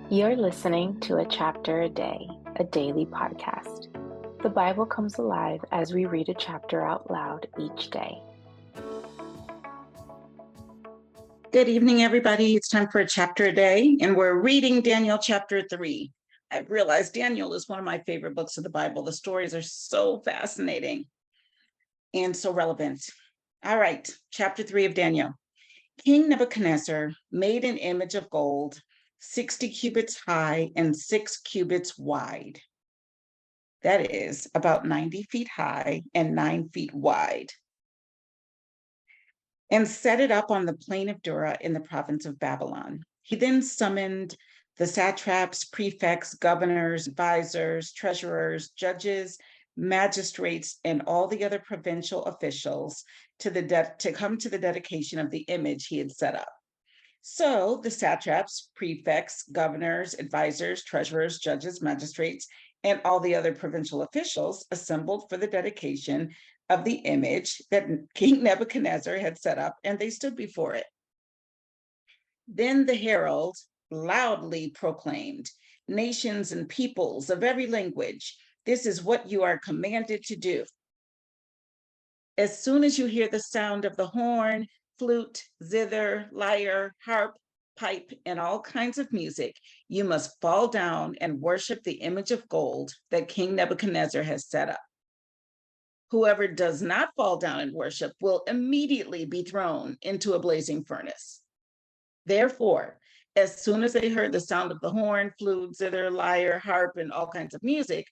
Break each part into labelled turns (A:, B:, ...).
A: You're listening to A Chapter a Day, a daily podcast. The Bible comes alive as we read a chapter out loud each day.
B: Good evening, everybody. It's time for a chapter a day, and we're reading Daniel chapter 3. I've realized Daniel is one of my favorite books of the Bible. The stories are so fascinating and so relevant. All right, chapter 3 of Daniel. King Nebuchadnezzar made an image of gold, 60 cubits high and 6 cubits wide. That is about 90 feet high and 9 feet wide, and set it up on the plain of Dura in the province of Babylon. He then summoned the satraps, prefects, governors, advisors, treasurers, judges, magistrates, and all the other provincial officials to come to the dedication of the image he had set up. So the satraps, prefects, governors, advisors, treasurers, judges, magistrates, and all the other provincial officials assembled for the dedication of the image that King Nebuchadnezzar had set up, and they stood before it. Then the herald loudly proclaimed, "Nations and peoples of every language, this is what you are commanded to do. As soon as you hear the sound of the horn, flute, zither, lyre, harp, pipe, and all kinds of music, you must fall down and worship the image of gold that King Nebuchadnezzar has set up. Whoever does not fall down and worship will immediately be thrown into a blazing furnace." Therefore, as soon as they heard the sound of the horn, flute, zither, lyre, harp, and all kinds of music,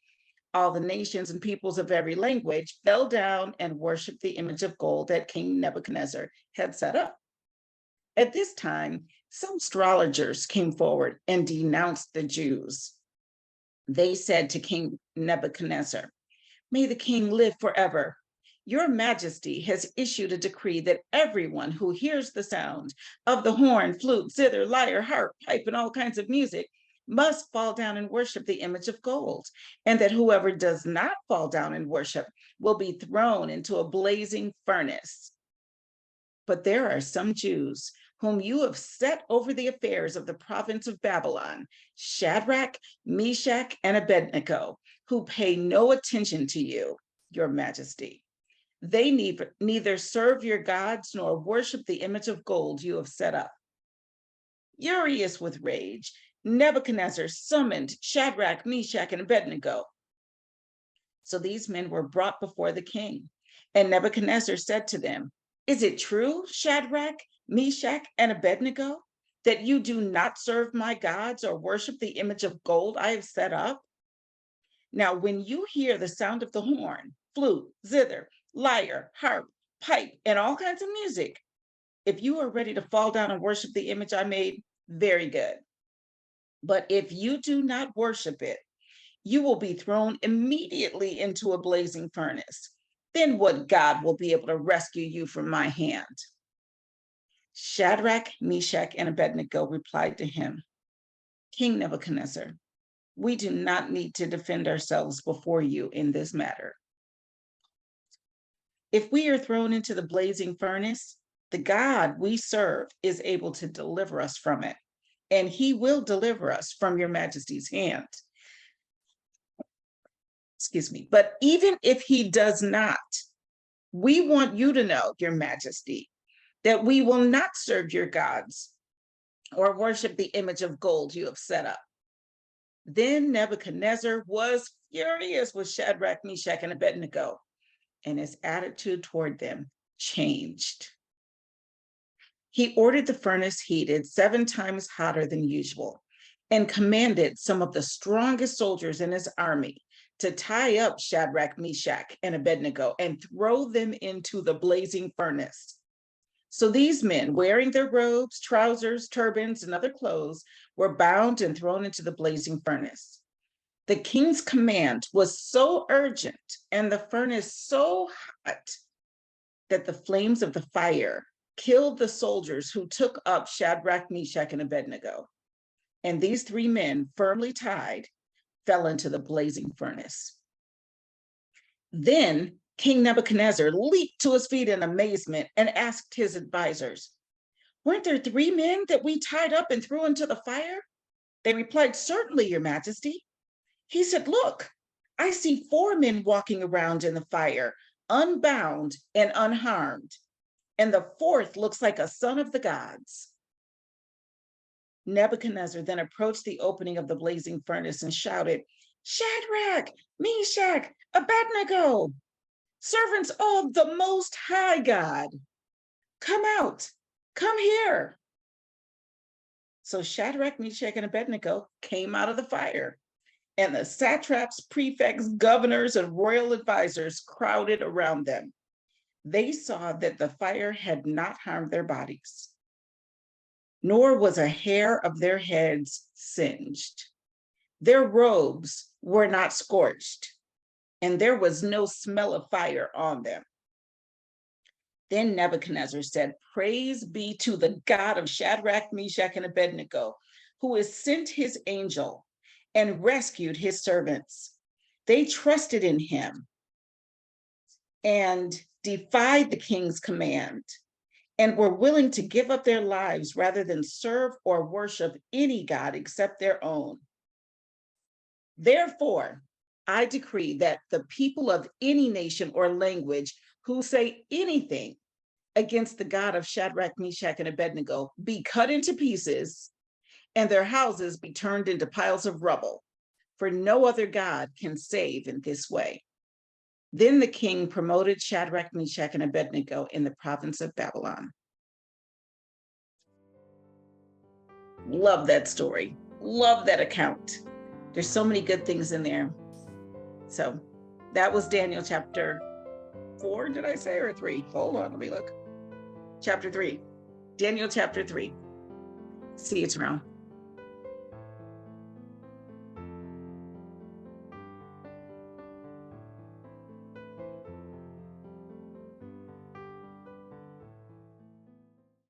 B: all the nations and peoples of every language fell down and worshiped the image of gold that King Nebuchadnezzar had set up. At this time, some astrologers came forward and denounced the Jews. They said to King Nebuchadnezzar, "May the king live forever. Your Majesty has issued a decree that everyone who hears the sound of the horn, flute, zither, lyre, harp, pipe, and all kinds of music must fall down and worship the image of gold, and that whoever does not fall down and worship will be thrown into a blazing furnace. But there are some Jews whom you have set over the affairs of the province of Babylon, Shadrach, Meshach, and Abednego, who pay no attention to you, your Majesty. They neither serve your gods nor worship the image of gold you have set up." Furious with rage, Nebuchadnezzar summoned Shadrach, Meshach, and Abednego. So these men were brought before the king, and Nebuchadnezzar said to them, "Is it true, Shadrach, Meshach, and Abednego, that you do not serve my gods or worship the image of gold I have set up? Now, when you hear the sound of the horn, flute, zither, lyre, harp, pipe, and all kinds of music, if you are ready to fall down and worship the image I made, very good. But if you do not worship it, you will be thrown immediately into a blazing furnace. Then what God will be able to rescue you from my hand?" Shadrach, Meshach, and Abednego replied to him, "King Nebuchadnezzar, we do not need to defend ourselves before you in this matter. If we are thrown into the blazing furnace, the God we serve is able to deliver us from it, and he will deliver us from your Majesty's hand. Excuse me. But even if he does not, we want you to know, your Majesty, that we will not serve your gods or worship the image of gold you have set up." Then Nebuchadnezzar was furious with Shadrach, Meshach, and Abednego, and his attitude toward them changed. He ordered the furnace heated 7 times hotter than usual and commanded some of the strongest soldiers in his army to tie up Shadrach, Meshach, and Abednego and throw them into the blazing furnace. So these men, wearing their robes, trousers, turbans, and other clothes, were bound and thrown into the blazing furnace. The king's command was so urgent and the furnace so hot that the flames of the fire killed the soldiers who took up Shadrach, Meshach, and Abednego. And these 3 men, firmly tied, fell into the blazing furnace. Then King Nebuchadnezzar leaped to his feet in amazement and asked his advisors, "Weren't there 3 men that we tied up and threw into the fire?" They replied, "Certainly, your majesty." He said, "Look, I see 4 men walking around in the fire, unbound and unharmed, and the fourth looks like a son of the gods." Nebuchadnezzar then approached the opening of the blazing furnace and shouted, "Shadrach, Meshach, Abednego, servants of the Most High God, come out, come here." So Shadrach, Meshach, and Abednego came out of the fire, and the satraps, prefects, governors, and royal advisors crowded around them. They saw that the fire had not harmed their bodies, nor was a hair of their heads singed. Their robes were not scorched, and there was no smell of fire on them. Then Nebuchadnezzar said, "Praise be to the God of Shadrach, Meshach, and Abednego, who has sent his angel and rescued his servants. They trusted in him and defied the king's command and were willing to give up their lives rather than serve or worship any god except their own. Therefore, I decree that the people of any nation or language who say anything against the God of Shadrach, Meshach, and Abednego be cut into pieces and their houses be turned into piles of rubble, for no other God can save in this way." Then the king promoted Shadrach, Meshach, and Abednego in the province of Babylon. Love that story. Love that account. There's so many good things in there. So that was Daniel chapter 4, did I say, or 3? Hold on, let me look. Chapter 3. Daniel chapter 3. See you tomorrow.